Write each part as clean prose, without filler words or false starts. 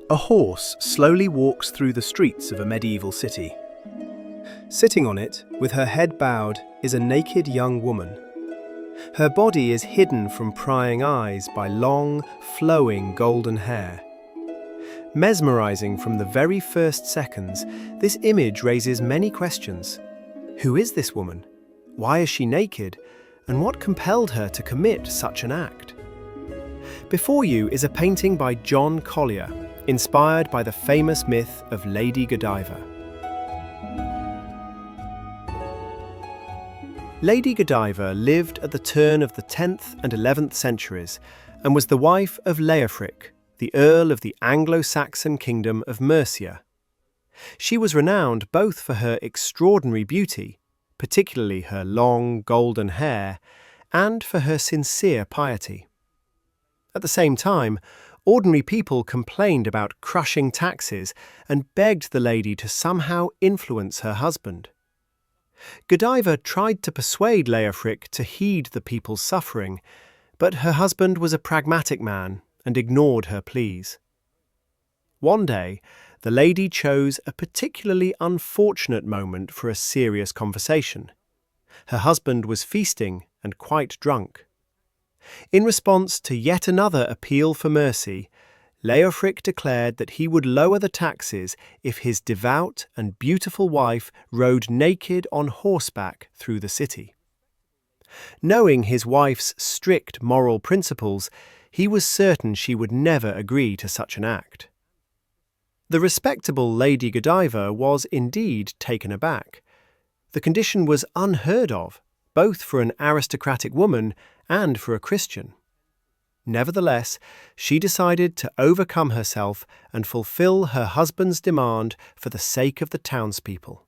A horse slowly walks through the streets of a medieval city. Sitting on it, with her head bowed, is a naked young woman. Her body is hidden from prying eyes by long, flowing golden hair. Mesmerizing from the very first seconds, this image raises many questions. Who is this woman? Why is she naked? And what compelled her to commit such an act? Before you is a painting by John Collier, inspired by the famous myth of Lady Godiva. Lady Godiva lived at the turn of the 10th and 11th centuries and was the wife of Leofric, the Earl of the Anglo-Saxon kingdom of Mercia. She was renowned both for her extraordinary beauty, particularly her long golden hair, and for her sincere piety. At the same time, ordinary people complained about crushing taxes and begged the lady to somehow influence her husband. Godiva tried to persuade Leofric to heed the people's suffering, but her husband was a pragmatic man and ignored her pleas. One day, the lady chose a particularly unfortunate moment for a serious conversation. Her husband was feasting and quite drunk. In response to yet another appeal for mercy, Leofric declared that he would lower the taxes if his devout and beautiful wife rode naked on horseback through the city. Knowing his wife's strict moral principles, he was certain she would never agree to such an act. The respectable Lady Godiva was indeed taken aback. The condition was unheard of, both for an aristocratic woman and for a Christian. Nevertheless, she decided to overcome herself and fulfill her husband's demand for the sake of the townspeople.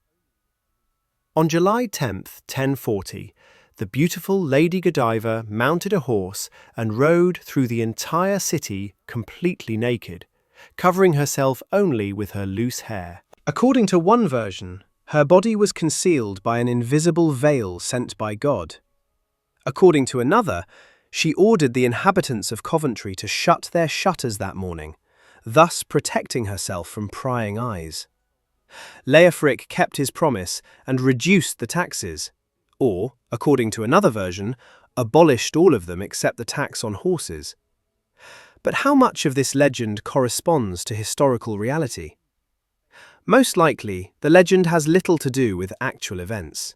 On July 10th, 1040, the beautiful Lady Godiva mounted a horse and rode through the entire city completely naked, covering herself only with her loose hair. According to one version, her body was concealed by an invisible veil sent by God. According to another, she ordered the inhabitants of Coventry to shut their shutters that morning, thus protecting herself from prying eyes. Leofric kept his promise and reduced the taxes, or, according to another version, abolished all of them except the tax on horses. But how much of this legend corresponds to historical reality? Most likely, the legend has little to do with actual events.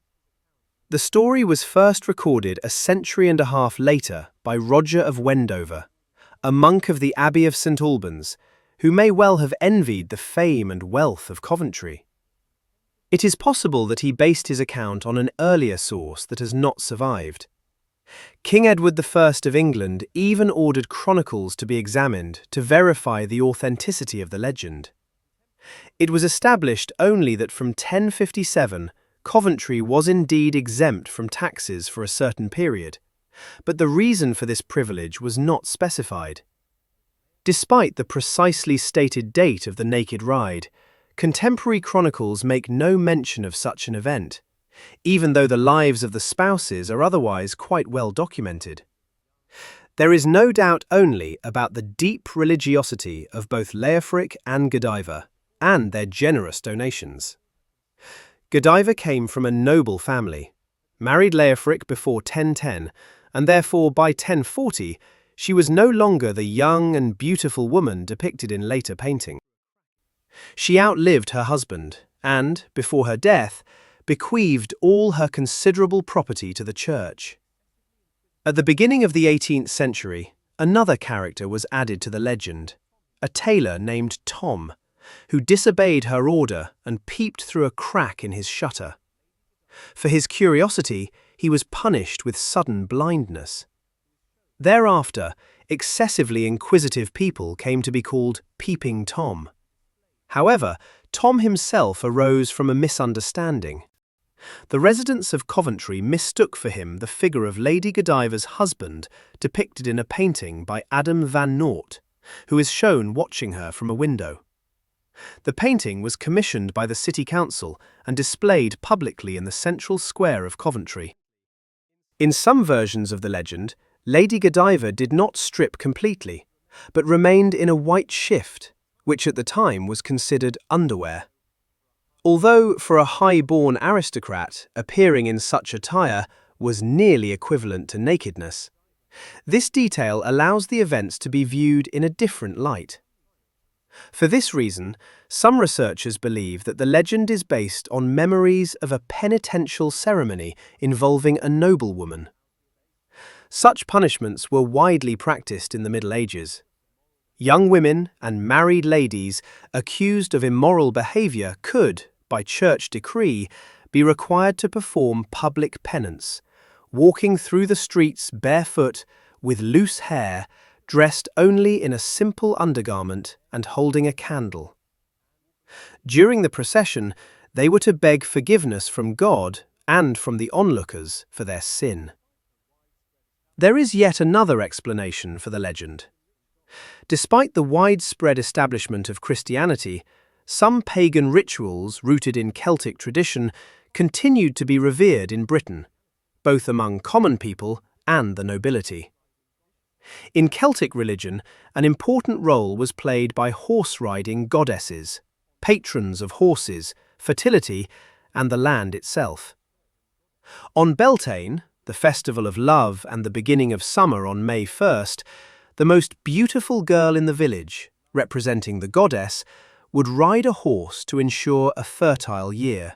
The story was first recorded a century and a half later by Roger of Wendover, a monk of the Abbey of St. Albans, who may well have envied the fame and wealth of Coventry. It is possible that he based his account on an earlier source that has not survived. King Edward I of England even ordered chronicles to be examined to verify the authenticity of the legend. It was established only that from 1057, Coventry was indeed exempt from taxes for a certain period, but the reason for this privilege was not specified. Despite the precisely stated date of the naked ride, contemporary chronicles make no mention of such an event, even though the lives of the spouses are otherwise quite well documented. There is no doubt only about the deep religiosity of both Leofric and Godiva, and their generous donations. Godiva came from a noble family, married Leofric before 1010, and therefore by 1040 she was no longer the young and beautiful woman depicted in later painting. She outlived her husband and, before her death, bequeathed all her considerable property to the church. At the beginning of the 18th century, another character was added to the legend, a tailor named Tom, who disobeyed her order and peeped through a crack in his shutter. For his curiosity, he was punished with sudden blindness. Thereafter, excessively inquisitive people came to be called Peeping Tom. However, Tom himself arose from a misunderstanding. The residents of Coventry mistook for him the figure of Lady Godiva's husband depicted in a painting by Adam van Noort, who is shown watching her from a window. The painting was commissioned by the City Council and displayed publicly in the central square of Coventry. In some versions of the legend, Lady Godiva did not strip completely, but remained in a white shift, which at the time was considered underwear. Although for a high-born aristocrat, appearing in such attire was nearly equivalent to nakedness, this detail allows the events to be viewed in a different light. For this reason, some researchers believe that the legend is based on memories of a penitential ceremony involving a noblewoman. Such punishments were widely practiced in the Middle Ages. Young women and married ladies accused of immoral behavior could, by church decree, be required to perform public penance, walking through the streets barefoot, with loose hair, dressed only in a simple undergarment and holding a candle. During the procession, they were to beg forgiveness from God and from the onlookers for their sin. There is yet another explanation for the legend. Despite the widespread establishment of Christianity, some pagan rituals rooted in Celtic tradition continued to be revered in Britain, both among common people and the nobility. In Celtic religion, an important role was played by horse-riding goddesses, patrons of horses, fertility, and the land itself. On Beltane, the festival of love and the beginning of summer on May 1st, the most beautiful girl in the village, representing the goddess, would ride a horse to ensure a fertile year.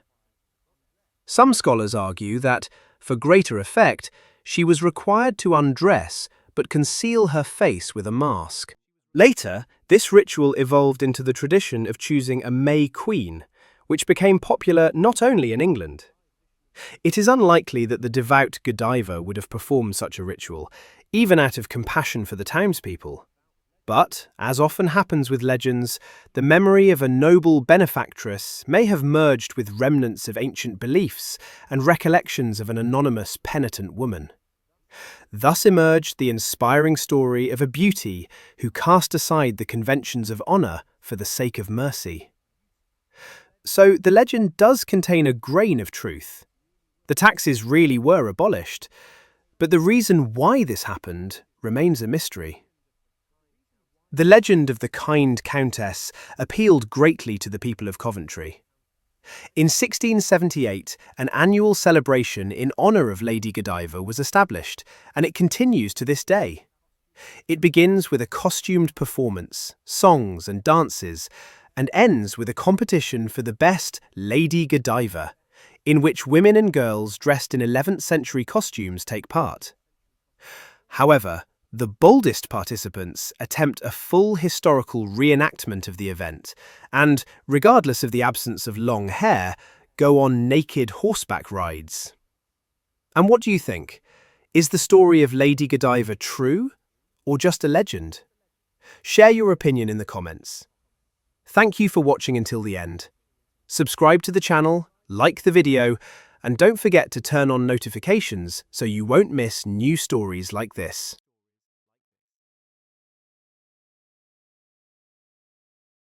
Some scholars argue that, for greater effect, she was required to undress but conceal her face with a mask. Later, this ritual evolved into the tradition of choosing a May Queen, which became popular not only in England. It is unlikely that the devout Godiva would have performed such a ritual, even out of compassion for the townspeople. But, as often happens with legends, the memory of a noble benefactress may have merged with remnants of ancient beliefs and recollections of an anonymous penitent woman. Thus emerged the inspiring story of a beauty who cast aside the conventions of honor for the sake of mercy. So the legend does contain a grain of truth. The taxes really were abolished, but the reason why this happened remains a mystery. The legend of the kind countess appealed greatly to the people of Coventry. In 1678, an annual celebration in honour of Lady Godiva was established, and it continues to this day. It begins with a costumed performance, songs and dances, and ends with a competition for the best Lady Godiva, in which women and girls dressed in 11th century costumes take part. However, the boldest participants attempt a full historical reenactment of the event and, regardless of the absence of long hair, go on naked horseback rides. And what do you think? Is the story of Lady Godiva true or just a legend? Share your opinion in the comments. Thank you for watching until the end. Subscribe to the channel, like the video, and don't forget to turn on notifications so you won't miss new stories like this.